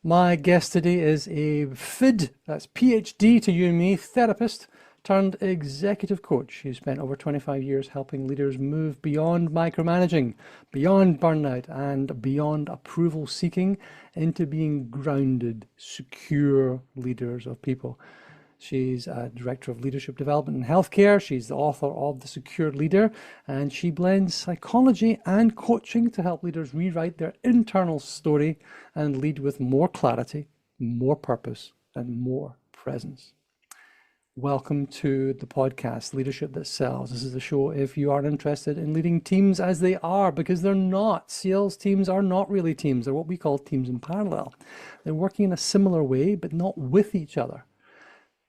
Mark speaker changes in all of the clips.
Speaker 1: My guest today is a FID, that's PhD to you and me, therapist turned executive coach. He spent over 25 years helping leaders move beyond micromanaging, beyond burnout, and beyond approval seeking into being grounded, secure leaders of people. She's a director of leadership development in healthcare. She's the author of The Secure Leader, and she blends psychology and coaching to help leaders rewrite their internal story and lead with more clarity, more purpose, and more presence. Welcome to the podcast, Leadership That Sells. This is a show if you are interested in leading teams as they are, because they're not. Sales teams are not really teams. They're what we call teams in parallel. They're working in a similar way, but not with each other.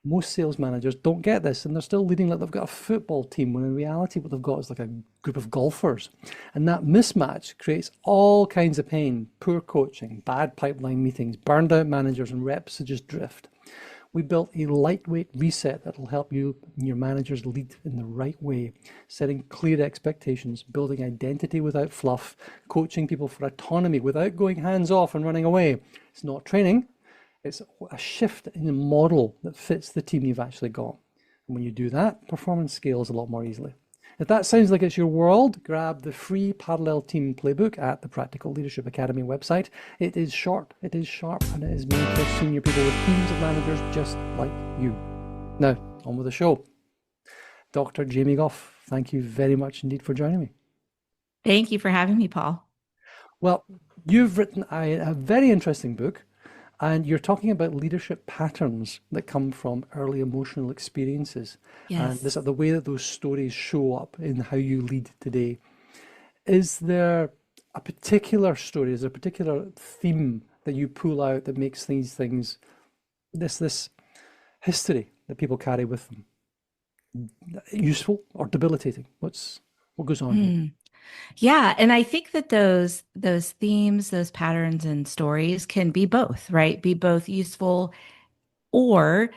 Speaker 1: Most sales managers don't get this, and they're still leading like they've got a football team, when in reality what they've got is like a group of golfers. And that mismatch creates all kinds of pain: poor coaching, bad pipeline meetings, burned out managers, and reps that just drift. We built a lightweight reset that will help you and your managers lead in the right way, setting clear expectations, building identity without fluff, coaching people for autonomy without going hands off and running away. It's not training. It's a shift in the model that fits the team you've actually got. And when you do that, performance scales a lot more easily. If that sounds like it's your world, grab the free Parallel Team Playbook at the Practical Leadership Academy website. It is short, it is sharp, and it is made for senior people with teams of managers just like you. Now, on with the show. Dr. Jaime Goff, thank you very much indeed for joining me.
Speaker 2: Thank you for having me, Paul.
Speaker 1: Well, you've written a very interesting book. And you're talking about leadership patterns that come from early emotional experiences. And
Speaker 2: Yes.
Speaker 1: the way that those stories show up in how you lead today. Is there a particular story, is there a particular theme that you pull out that makes these things, this history that people carry with them, useful or debilitating? What goes on here?
Speaker 2: Yeah, and I think that those themes, those patterns and stories can be both, right? Be both useful or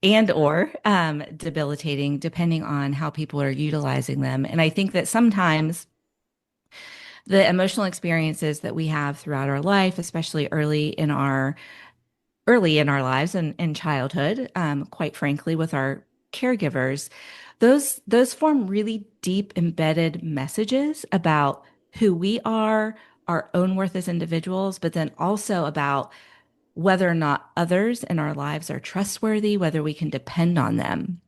Speaker 2: debilitating, depending on how people are utilizing them. And I think that sometimes the emotional experiences that we have throughout our life, especially early in our lives and in childhood, quite frankly, with our caregivers, those form really deep embedded messages about who we are, our own worth as individuals, but then also about whether or not others in our lives are trustworthy, whether we can depend on them.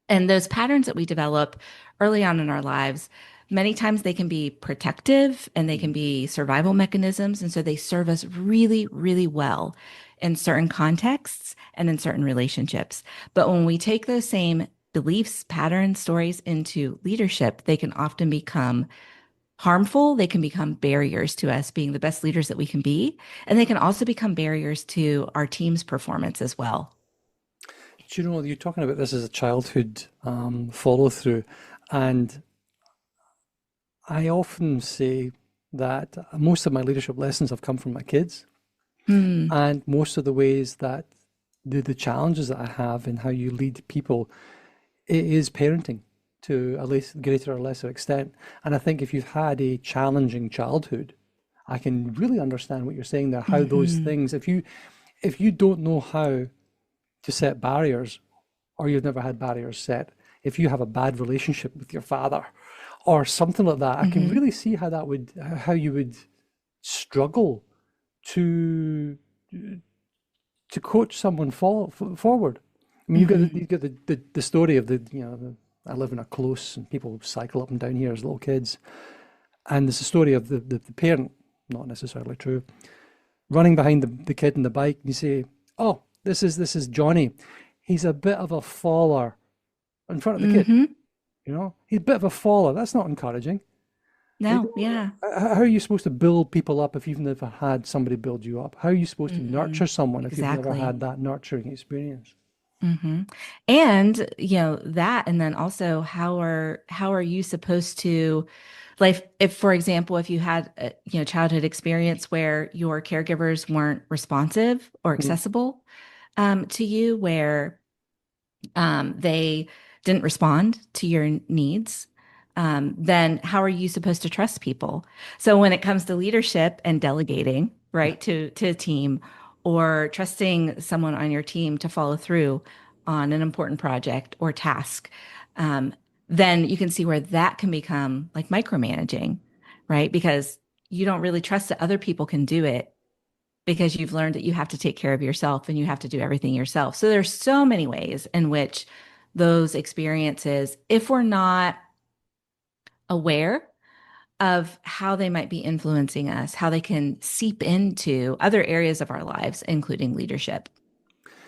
Speaker 2: And those patterns that we develop early on in our lives, many times they can be protective and they can be survival mechanisms. And so they serve us really, really well in certain contexts and in certain relationships. But when we take those same beliefs, patterns, stories into leadership, they can often become harmful. They can become barriers to us being the best leaders that we can be. And they can also become barriers to our team's performance as well.
Speaker 1: Do you know, you're talking about this as a childhood follow through, and I often say that most of my leadership lessons have come from my kids,
Speaker 2: Hmm.
Speaker 1: and most of the ways that the challenges that I have in how you lead people, it is parenting to a less, greater or lesser extent. And I think if you've had a challenging childhood, I can really understand what you're saying there, how those
Speaker 2: Hmm.
Speaker 1: things, if you don't know how to set barriers, or you've never had barriers set, if you have a bad relationship with your father or something like that, I can
Speaker 2: Hmm.
Speaker 1: really see how you would struggle to coach someone forward. I mean,
Speaker 2: Hmm.
Speaker 1: you've got the story of I live in a close and people cycle up and down here as little kids, and there's a story of the parent, not necessarily true, running behind the kid on the bike, and you say, "Oh, this is Johnny. He's a bit of a faller," in front of the kid.
Speaker 2: Hmm.
Speaker 1: He's a bit of a faller. That's not encouraging.
Speaker 2: No, yeah.
Speaker 1: How are you supposed to build people up if you've never had somebody build you up? How are you supposed to
Speaker 2: Hmm.
Speaker 1: nurture someone if you've never
Speaker 2: Exactly.
Speaker 1: had that nurturing experience?
Speaker 2: Hmm. And that, and then also how are you supposed to, like, if for example, if you had a childhood experience where your caregivers weren't responsive or
Speaker 1: Mm,
Speaker 2: accessible to you, where they didn't respond to your needs, then how are you supposed to trust people? So when it comes to leadership and delegating,
Speaker 1: Yeah.
Speaker 2: right, to a team or trusting someone on your team to follow through on an important project or task, um, then you can see where that can become like micromanaging, right? Because you don't really trust that other people can do it because you've learned that you have to take care of yourself and you have to do everything yourself. So there's so many ways in which those experiences, if we're not aware of how they might be influencing us, how they can seep into other areas of our lives, including leadership.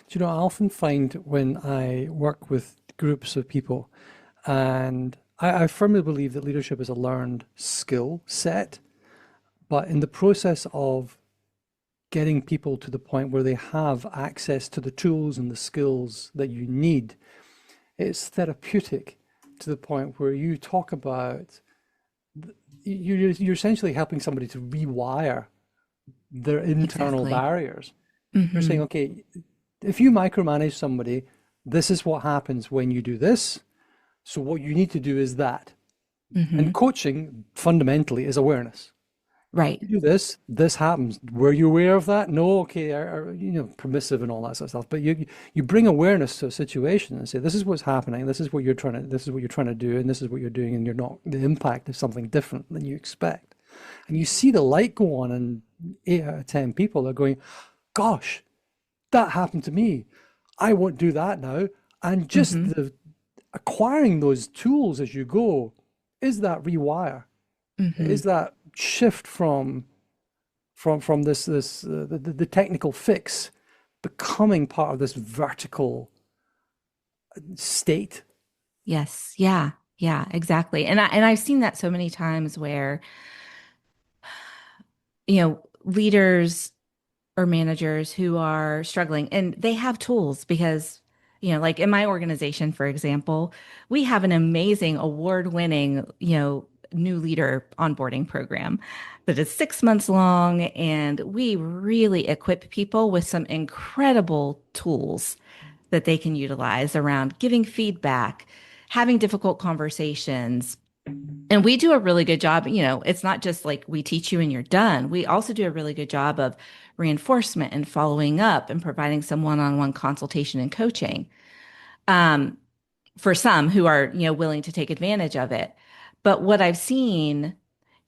Speaker 1: Do you know, I often find when I work with groups of people, and I firmly believe that leadership is a learned skill set, but in the process of getting people to the point where they have access to the tools and the skills that you need, it's therapeutic to the point where you talk about you're essentially helping somebody to rewire their internal
Speaker 2: Exactly.
Speaker 1: barriers. You're
Speaker 2: Hmm.
Speaker 1: saying, okay, if you micromanage somebody, this is what happens when you do this. So what you need to do is that. And
Speaker 2: Hmm.
Speaker 1: coaching fundamentally is awareness.
Speaker 2: Right.
Speaker 1: You do this, this happens. Were you aware of that? No, okay, permissive and all that sort of stuff. But you bring awareness to a situation and say, this is what's happening. This is what you're trying to do, and this is what you're doing, and you're not. The impact is something different than you expect. And you see the light go on, and 8 out of 10 people are going, "Gosh, that happened to me. I won't do that now." And just
Speaker 2: Hmm.
Speaker 1: the acquiring those tools as you go is that rewire,
Speaker 2: Hmm.
Speaker 1: is that shift from the technical fix becoming part of this vertical state.
Speaker 2: Yes. Yeah. Yeah, exactly. And I've seen that so many times where, leaders or managers who are struggling and they have tools because like in my organization, for example, we have an amazing award-winning new leader onboarding program that is 6 months long, and we really equip people with some incredible tools that they can utilize around giving feedback, having difficult conversations. And we do a really good job. It's not just like we teach you and you're done. We also do a really good job of reinforcement and following up and providing some one-on-one consultation and coaching for some who are, willing to take advantage of it. But what I've seen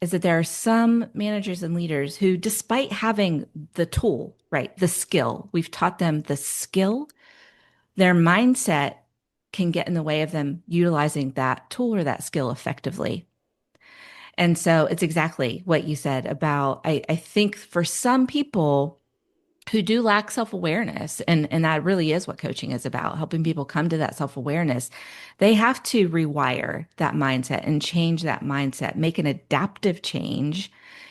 Speaker 2: is that there are some managers and leaders who, despite having the tool, right, the skill, we've taught them the skill, their mindset can get in the way of them utilizing that tool or that skill effectively. And so it's exactly what you said about, I think for some people who do lack self-awareness, and that really is what coaching is about, helping people come to that self-awareness, they have to rewire that mindset and change that mindset, make an adaptive change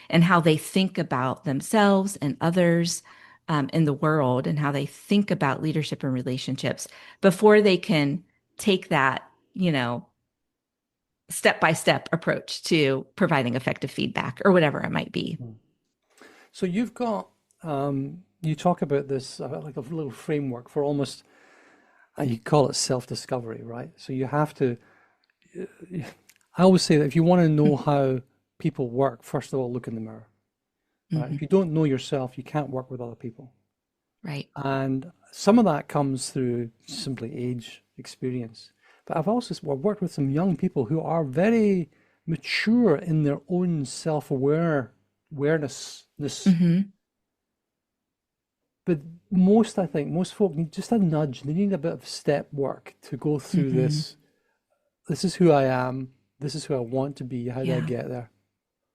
Speaker 2: in how they think about themselves and others in the world and how they think about leadership and relationships before they can take that, step by step approach to providing effective feedback or whatever it might be.
Speaker 1: So you've got you talk about this like a little framework for almost you call it self-discovery, right? So you have to. I always say that if you want to know how people work, first of all, look in the mirror, right?
Speaker 2: Hmm.
Speaker 1: If you don't know yourself, you can't work with other people.
Speaker 2: Right.
Speaker 1: And some of that comes through simply age, experience. But I've also worked with some young people who are very mature in their own awareness.
Speaker 2: Hmm.
Speaker 1: But I think, most folk need just a nudge. They need a bit of step work to go through
Speaker 2: Hmm.
Speaker 1: this. This is who I am. This is who I want to be. How do I
Speaker 2: Yeah.
Speaker 1: get there?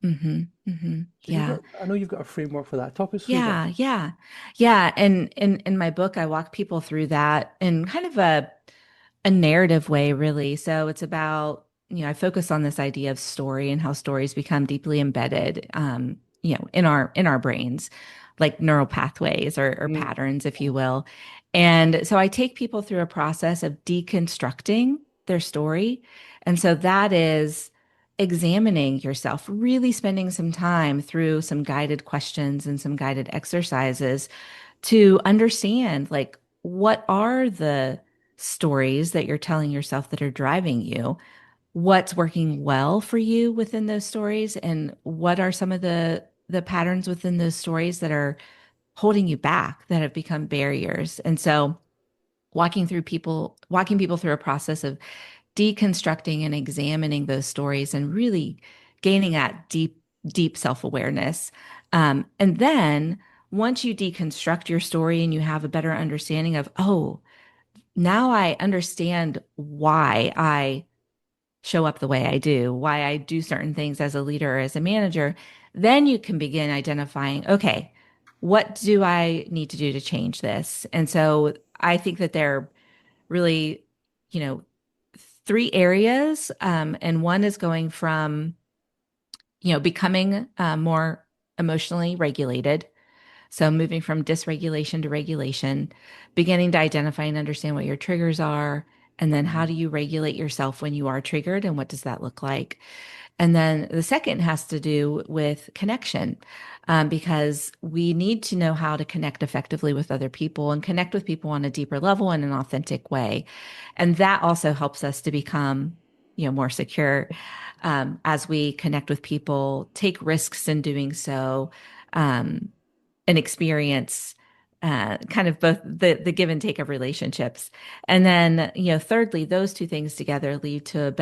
Speaker 2: Hmm. Hmm.
Speaker 1: So
Speaker 2: Yeah.
Speaker 1: I know you've got a framework for that. Talk us through that.
Speaker 2: Yeah. Yeah. Yeah. And in my book, I walk people through that in kind of a narrative way, really. So it's about, I focus on this idea of story and how stories become deeply embedded, in our brains, like neural pathways or
Speaker 1: Mm.
Speaker 2: patterns, if you will. And so I take people through a process of deconstructing their story. And so that is examining yourself, really spending some time through some guided questions and some guided exercises to understand, like, what are the stories that you're telling yourself that are driving you? what's working well for you within those stories and what are some of the patterns within those stories that are holding you back, that have become barriers. And so walking people through a process of deconstructing and examining those stories and really gaining that deep self-awareness. And then once you deconstruct your story and you have a better understanding of, oh, now I understand why I show up the way I do, why I do certain things as a leader or as a manager, then you can begin identifying, okay, what do I need to do to change this? And so I think that they're really, you know, three areas. And one is going from, becoming more emotionally regulated. So moving from dysregulation to regulation, beginning to identify and understand what your triggers are, and then how do you regulate yourself when you are triggered, and what does that look like? And then the second has to do with connection, because we need to know how to connect effectively with other people and connect with people on a deeper level in an authentic way. And that also helps us to become, more secure as we connect with people, take risks in doing so, um, and experience kind of both the give and take of relationships. And then, thirdly, those two things together lead to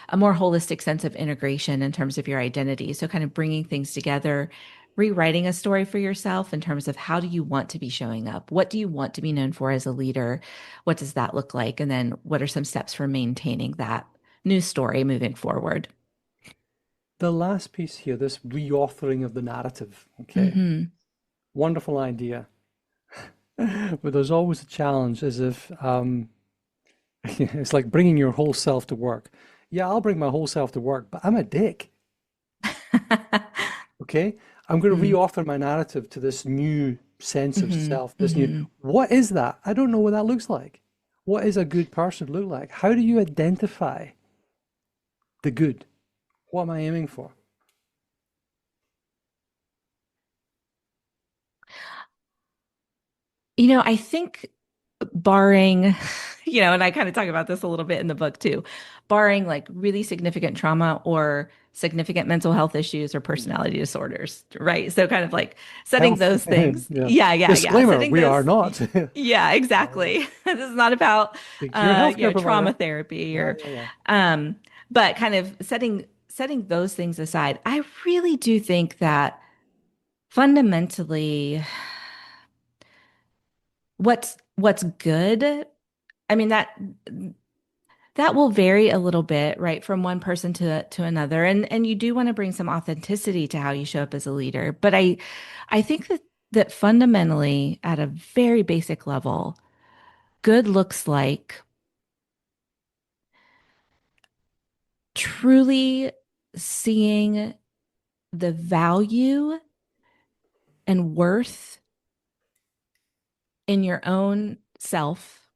Speaker 2: a more holistic sense of integration in terms of your identity. So kind of bringing things together, rewriting a story for yourself in terms of how do you want to be showing up? What do you want to be known for as a leader? What does that look like? And then what are some steps for maintaining that new story moving forward?
Speaker 1: The last piece here, this reauthoring of the narrative. Okay,
Speaker 2: Mm-hmm.
Speaker 1: wonderful idea. But there's always a challenge, as if it's like bringing your whole self to work. Yeah, I'll bring my whole self to work, but I'm a dick. Okay, I'm going to reauthor my narrative to this new sense of
Speaker 2: Mm-hmm.
Speaker 1: self. This new,
Speaker 2: Mm-hmm.
Speaker 1: what is that? I don't know what that looks like. What is a good person look like? How do you identify the good? What am I aiming for?
Speaker 2: I think barring, and I kind of talk about this a little bit in the book too, barring like really significant trauma or significant mental health issues or personality disorders, right? So kind of like setting
Speaker 1: Health,
Speaker 2: those things.
Speaker 1: yeah.
Speaker 2: Yeah, yeah, yeah.
Speaker 1: Disclaimer,
Speaker 2: Setting
Speaker 1: we are
Speaker 2: those.
Speaker 1: not.
Speaker 2: Yeah,
Speaker 1: Uh,
Speaker 2: exactly. This is not about,
Speaker 1: Speak to your healthcare
Speaker 2: trauma
Speaker 1: provider.
Speaker 2: therapy
Speaker 1: Yeah,
Speaker 2: or,
Speaker 1: yeah, yeah.
Speaker 2: um, but kind of setting those things aside. I really do think that fundamentally, what's good, I mean, that will vary a little bit, right, from one person to another. And you do want to bring some authenticity to how you show up as a leader. But I think that fundamentally, at a very basic level, good looks like truly seeing the value and worth in your own self,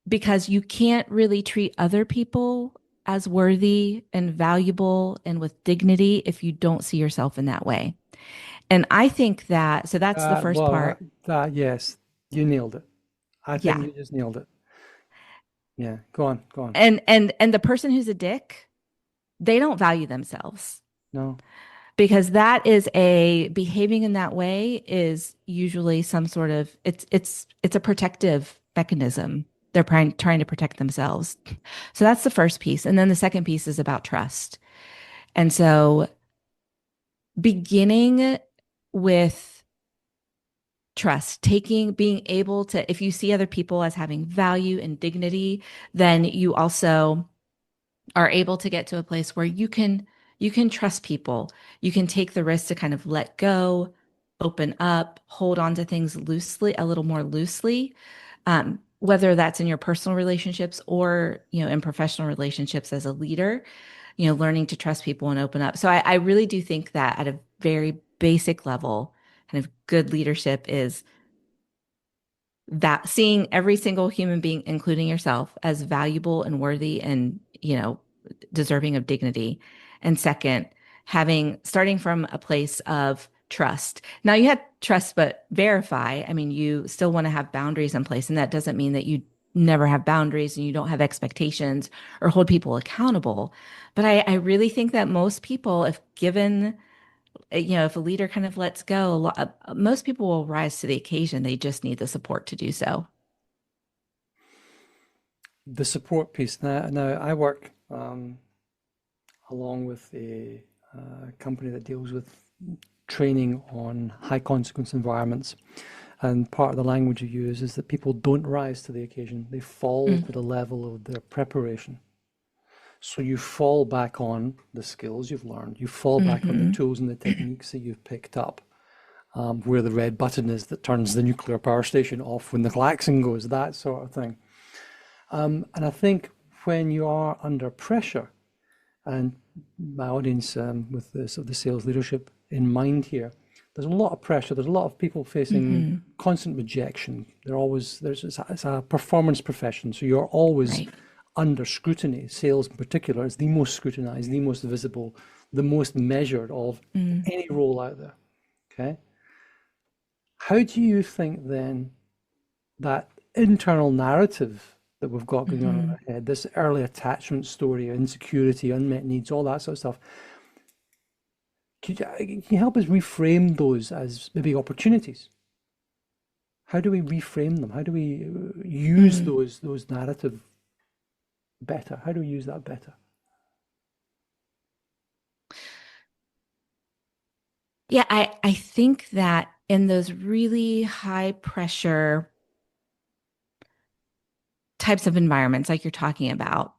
Speaker 2: because you can't really treat other people as worthy and valuable and with dignity if you don't see yourself in that way. And I think that, so that's the first
Speaker 1: Well,
Speaker 2: part.
Speaker 1: yes, you nailed it. I think
Speaker 2: Yeah.
Speaker 1: you just nailed it. Yeah, go on, go on.
Speaker 2: And the person who's a dick, they don't value themselves,
Speaker 1: No.
Speaker 2: because that is a behaving in that way is usually some sort of it's a protective mechanism. They're trying to protect themselves. So that's the first piece. And then the second piece is about trust. And so beginning with trust, being able to, if you see other people as having value and dignity, then you also are able to get to a place where you can trust people. You can take the risk to kind of let go, open up, hold on to things loosely, a little more loosely, whether that's in your personal relationships or in professional relationships as a leader. Learning to trust people and open up. So I really do think that at a very basic level, kind of good leadership is that seeing every single human being, including yourself, as valuable and worthy and, deserving of dignity. And second, starting from a place of trust. Now you had trust, but verify. I mean, you still want to have boundaries in place. And that doesn't mean that you never have boundaries and you don't have expectations or hold people accountable. But I really think that most people, if given, if a leader kind of lets go, most people will rise to the occasion. They just need the support to do so.
Speaker 1: The support piece. Now I work along with a company that deals with training on high consequence environments. And part of the language you use is that people don't rise to the occasion, they fall
Speaker 2: Mm,
Speaker 1: to the level of their preparation. So you fall back on the skills you've learned, you fall back on the
Speaker 2: hmm
Speaker 1: tools and the techniques that you've picked up, where the red button is that turns the nuclear power station off when the klaxon goes, that sort of thing. And I think when you are under pressure, and my audience with the sort of the sales leadership in mind here, there's a lot of pressure. There's a lot of people facing
Speaker 2: hmm
Speaker 1: constant rejection. It's a performance profession, so you're always
Speaker 2: Right.
Speaker 1: under scrutiny. Sales in particular is the most scrutinized, the most visible, the most measured of
Speaker 2: Mm,
Speaker 1: any role out there. Okay. How do you think then that internal narrative that we've got going on in
Speaker 2: hmm
Speaker 1: our head, this early attachment story, insecurity, unmet needs, all that sort of stuff, can you help us reframe those as maybe opportunities? How do we reframe them? How do we use
Speaker 2: mm.
Speaker 1: those narrative better? How do we use that better?
Speaker 2: Yeah, I think that in those really high pressure types of environments like you're talking about,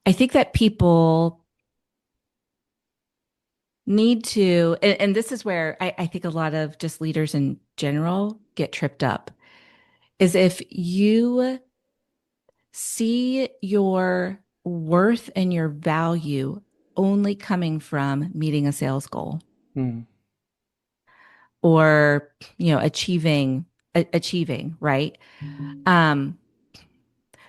Speaker 2: I think that people need to, and this is where I think a lot of just leaders in general get tripped up, is if you see your worth and your value only coming from meeting a sales goal
Speaker 1: Mm,
Speaker 2: or, achieving, right? Um,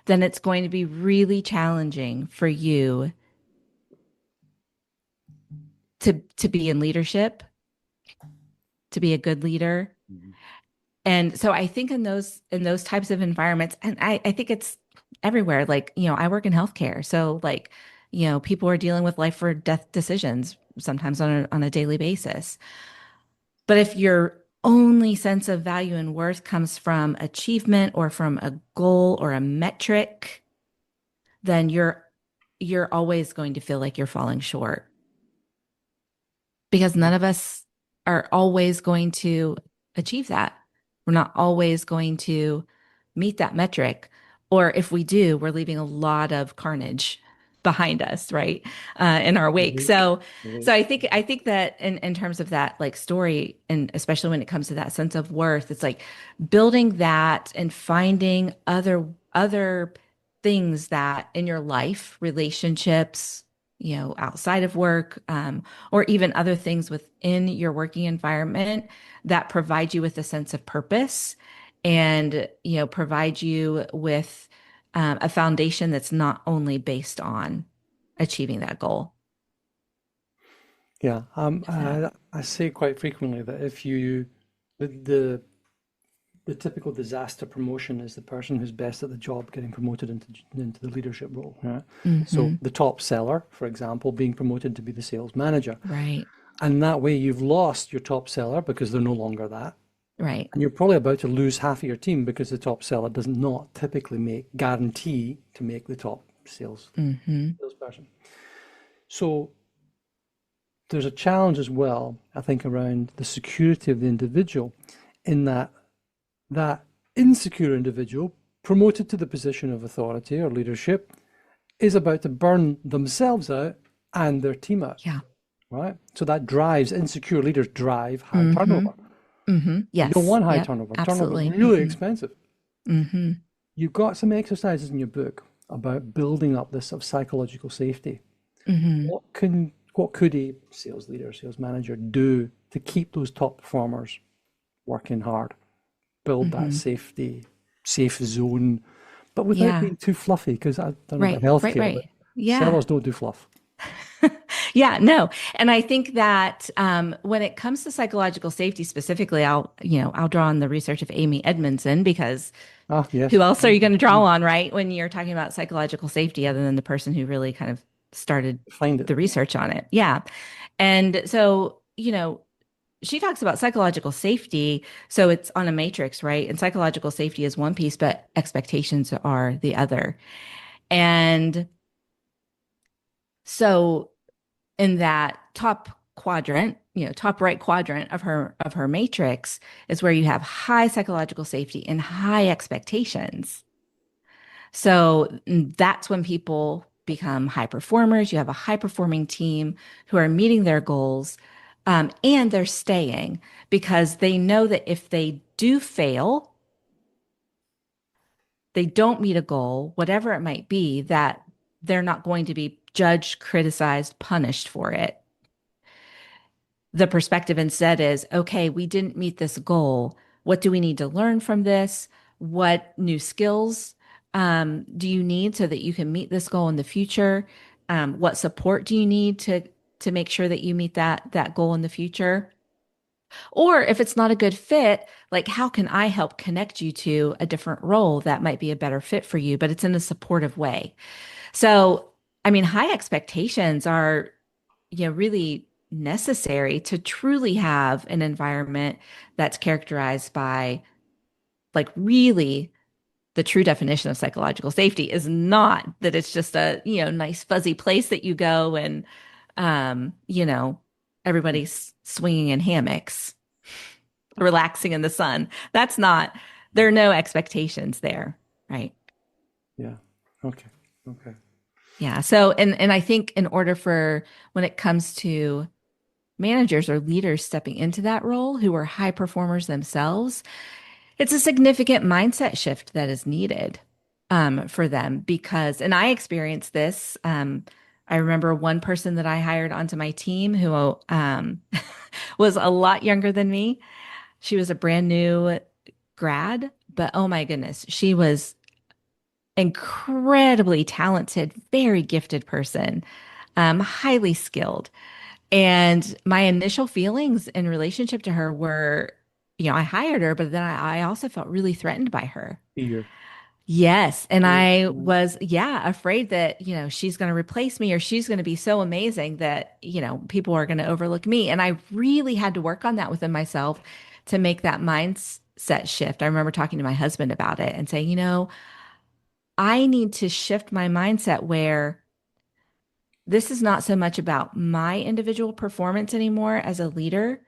Speaker 2: then it's going to be really challenging for you to be in leadership, to be a good leader. And so I think in those types of environments, and I think it's everywhere. Like, I work in healthcare. So like, people are dealing with life or death decisions sometimes on a daily basis. But if your only sense of value and worth comes from achievement or from a goal or a metric, then you're always going to feel like you're falling short because none of us are always going to achieve that. We're not always going to meet that metric. Or if we do, we're leaving a lot of carnage behind us, right? In our wake.
Speaker 1: Unique.
Speaker 2: So I think that in terms of that like story, and especially when it comes to that sense of worth, it's like building that and finding other things that in your life, relationships, outside of work, or even other things within your working environment that provide you with a sense of purpose and, provide you with a foundation that's not only based on achieving that goal.
Speaker 1: Yeah,
Speaker 2: If that,
Speaker 1: I say quite frequently that if you, the the typical disaster promotion is the person who's best at the job getting promoted into the leadership role. Right? So
Speaker 2: hmm
Speaker 1: the top seller, for example, being promoted to be the sales manager,
Speaker 2: right,
Speaker 1: and that way you've lost your top seller because they're no longer that,
Speaker 2: right,
Speaker 1: and you're probably about to lose half of your team because the top seller does not typically guarantee to make the top
Speaker 2: hmm
Speaker 1: salesperson. So there's a challenge as well, I think, around the security of the individual, in that insecure individual promoted to the position of authority or leadership is about to burn themselves out and their team out,
Speaker 2: yeah,
Speaker 1: right? So that drives insecure leaders drive high
Speaker 2: hmm
Speaker 1: turnover. You don't
Speaker 2: yes,
Speaker 1: want high
Speaker 2: yep,
Speaker 1: turnover. Turnover is
Speaker 2: absolutely,
Speaker 1: really expensive.
Speaker 2: hmm
Speaker 1: You've got some exercises in your book about building up this sort of psychological safety.
Speaker 2: hmm
Speaker 1: What could a sales leader, sales manager do to keep those top performers working hard, build that
Speaker 2: hmm
Speaker 1: safe zone, but without
Speaker 2: yeah,
Speaker 1: being too fluffy? Because I don't know about
Speaker 2: right, right,
Speaker 1: healthcare, but
Speaker 2: right, yeah.
Speaker 1: sellers don't do fluff.
Speaker 2: Yeah, no. And I think that when it comes to psychological safety specifically, I'll draw on the research of Amy Edmondson because
Speaker 1: Ah,
Speaker 2: who
Speaker 1: yes.
Speaker 2: else are you going to draw on, right? When you're talking about psychological safety, other than the person who really kind of started
Speaker 1: Find it.
Speaker 2: the research on it. Yeah. And so, she talks about psychological safety. So it's on a matrix, right? And psychological safety is one piece, but expectations are the other. And so in that top quadrant, top right quadrant of her matrix is where you have high psychological safety and high expectations. So that's when people become high performers. You have a high performing team who are meeting their goals, and they're staying because they know that if they do fail, they don't meet a goal, whatever it might be, that they're not going to be judged, criticized, punished for it. The perspective instead is, okay, we didn't meet this goal. What do we need to learn from this? What new skills do you need so that you can meet this goal in the future? What support do you need to make sure that you meet that goal in the future? Or if it's not a good fit, like how can I help connect you to a different role that might be a better fit for you, but it's in a supportive way. So, I mean, high expectations are, really necessary to truly have an environment that's characterized by like really the true definition of psychological safety is not that it's just a, nice fuzzy place that you go and, um, you know, everybody's swinging in hammocks, relaxing in the sun. That's not, there are no expectations there, right?
Speaker 1: Yeah. Okay. Okay.
Speaker 2: Yeah. So, and I think in order for when it comes to managers or leaders stepping into that role who are high performers themselves, it's a significant mindset shift that is needed for them because, and I experienced this. I remember one person that I hired onto my team who was a lot younger than me. She was a brand new grad, but oh my goodness, she was incredibly talented, very gifted person, highly skilled. And my initial feelings in relationship to her were, I hired her, but then I also felt really threatened by her.
Speaker 1: Fear.
Speaker 2: Yes. And
Speaker 1: Yeah.
Speaker 2: I was, yeah, afraid that, she's going to replace me or she's going to be so amazing that, people are going to overlook me. And I really had to work on that within myself to make that mindset shift. I remember talking to my husband about it and saying, I need to shift my mindset where this is not so much about my individual performance anymore as a leader,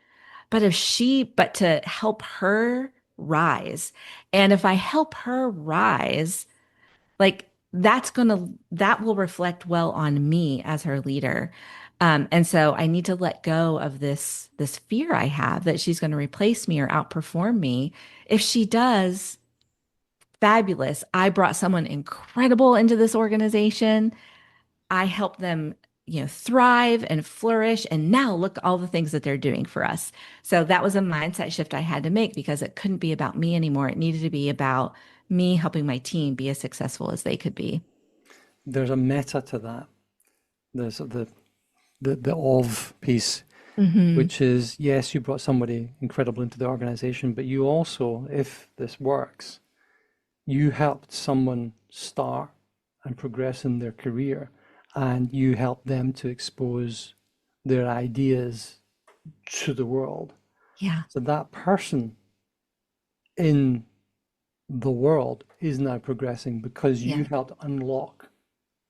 Speaker 2: but to help her rise. And if I help her rise, like that will reflect well on me as her leader. And so I need to let go of this fear I have that she's going to replace me or outperform me. If she does, fabulous. I brought someone incredible into this organization. I help them, thrive and flourish. And now look at all the things that they're doing for us. So that was a mindset shift I had to make because it couldn't be about me anymore. It needed to be about me helping my team be as successful as they could be.
Speaker 1: There's a meta to that. There's the of piece,
Speaker 2: Hmm.
Speaker 1: which is yes, you brought somebody incredible into the organization, but you also, if this works, you helped someone start and progress in their career, and you helped them to expose their ideas to the world.
Speaker 2: Yeah.
Speaker 1: So that person in the world is now progressing because you
Speaker 2: Yeah.
Speaker 1: helped unlock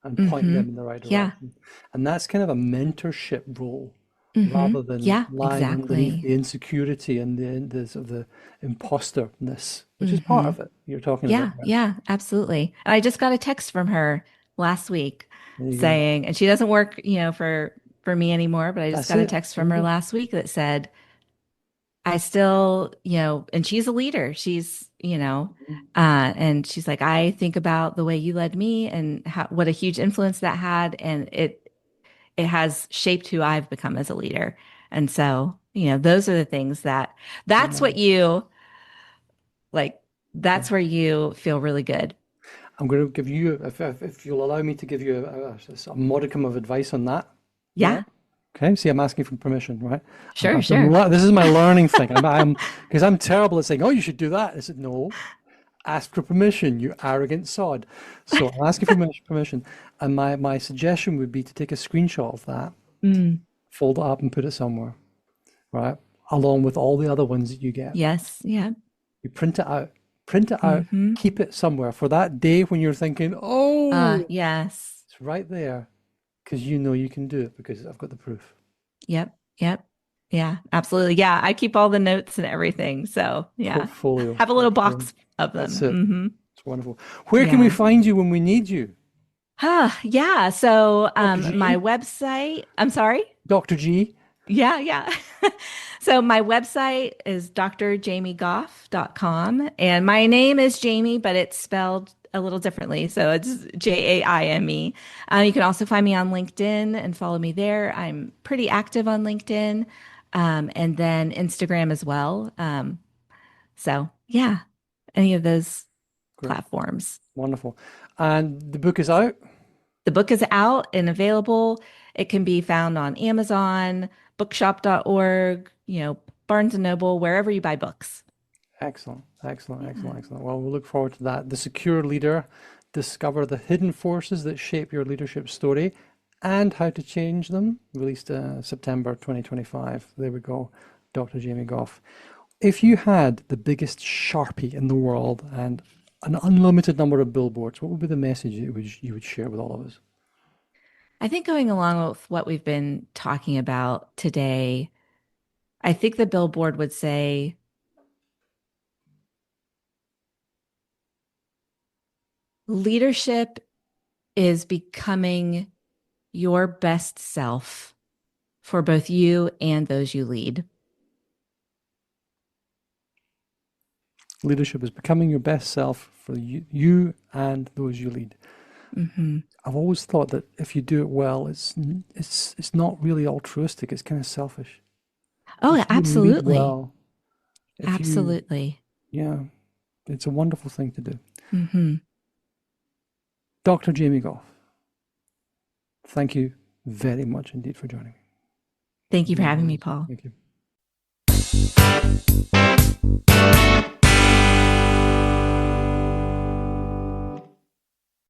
Speaker 1: and point
Speaker 2: Hmm.
Speaker 1: them in the right
Speaker 2: Yeah.
Speaker 1: direction. And that's kind of a mentorship role
Speaker 2: Hmm.
Speaker 1: rather than
Speaker 2: Yeah,
Speaker 1: lying underneath
Speaker 2: exactly.
Speaker 1: the insecurity and the sort of the imposterness, which is part
Speaker 2: Hmm.
Speaker 1: of it you're talking about
Speaker 2: Yeah.
Speaker 1: there.
Speaker 2: Yeah, absolutely. And I just got a text from her last week
Speaker 1: There you go.
Speaker 2: saying, and she doesn't work, for me anymore, but I just
Speaker 1: That's
Speaker 2: got a
Speaker 1: it.
Speaker 2: text
Speaker 1: There
Speaker 2: from
Speaker 1: you
Speaker 2: her
Speaker 1: go.
Speaker 2: last week that said, I still, and she's a leader. She's, and she's like, I think about the way you led me and what a huge influence that had. And it has shaped who I've become as a leader. And so, those are the things that's what
Speaker 1: Yeah.
Speaker 2: you like,
Speaker 1: Yeah.
Speaker 2: that's where you feel really good.
Speaker 1: I'm going to give you, if you'll allow me to give you a modicum of advice on that
Speaker 2: Yeah.
Speaker 1: there. Okay, see, I'm asking for permission, right?
Speaker 2: Sure, sure.
Speaker 1: This is my learning thing. Because I'm terrible at saying, "Oh, you should do that." I said, "No, ask for permission, you arrogant sod." So I'm asking for permission, and my suggestion would be to take a screenshot of that,
Speaker 2: Mm,
Speaker 1: fold it up, and put it somewhere, right? Along with all the other ones that you get.
Speaker 2: yes, yeah.
Speaker 1: You print it out,
Speaker 2: Mm-hmm.
Speaker 1: keep it somewhere for that day when you're thinking, "Oh,
Speaker 2: Yes.
Speaker 1: it's right there," because you know you can do it because I've got the proof.
Speaker 2: Yep, yep. Yeah, absolutely. Yeah, I keep all the notes and everything. So, yeah.
Speaker 1: Portfolio.
Speaker 2: Have a little box of
Speaker 1: That's
Speaker 2: them.
Speaker 1: it.
Speaker 2: Mm-hmm.
Speaker 1: It's wonderful. Where can we
Speaker 2: Yeah.
Speaker 1: find you when we need you?
Speaker 2: Yeah. So,
Speaker 1: Dr.
Speaker 2: my
Speaker 1: G?
Speaker 2: website, I'm sorry.
Speaker 1: Dr. G?
Speaker 2: Yeah, yeah. So my website is drjamiegoff.com, and my name is Jamie, but it's spelled a little differently. So it's Jaime. You can also find me on LinkedIn and follow me there. I'm pretty active on LinkedIn, and then Instagram as well. So yeah, any of those
Speaker 1: Great.
Speaker 2: platforms.
Speaker 1: Wonderful. And the book is out?
Speaker 2: The book is out and available. It can be found on Amazon, bookshop.org, Barnes and Noble, wherever you buy books.
Speaker 1: Excellent. Excellent.
Speaker 2: Yeah.
Speaker 1: Excellent. Excellent. Well, we look forward to that. The Secure Leader, discover the hidden forces that shape your leadership story and how to change them. Released September 2025. There we go. Dr. Jaime Goff. If you had the biggest Sharpie in the world and an unlimited number of billboards, what would be the message you would share with all of us?
Speaker 2: I think going along with what we've been talking about today, I think the billboard would say, leadership is becoming your best self for both you and those you lead.
Speaker 1: Leadership is becoming your best self for you and those you lead.
Speaker 2: Mm-hmm.
Speaker 1: I've always thought that if you do it well, it's not really altruistic. It's kind of selfish.
Speaker 2: Oh,
Speaker 1: If you lead
Speaker 2: absolutely.
Speaker 1: well, if you,
Speaker 2: Absolutely.
Speaker 1: yeah, it's a wonderful thing to do.
Speaker 2: Mm-hmm.
Speaker 1: Dr. Jaime Goff, thank you very much indeed for joining me.
Speaker 2: Thank you for having me, Paul.
Speaker 1: Thank you.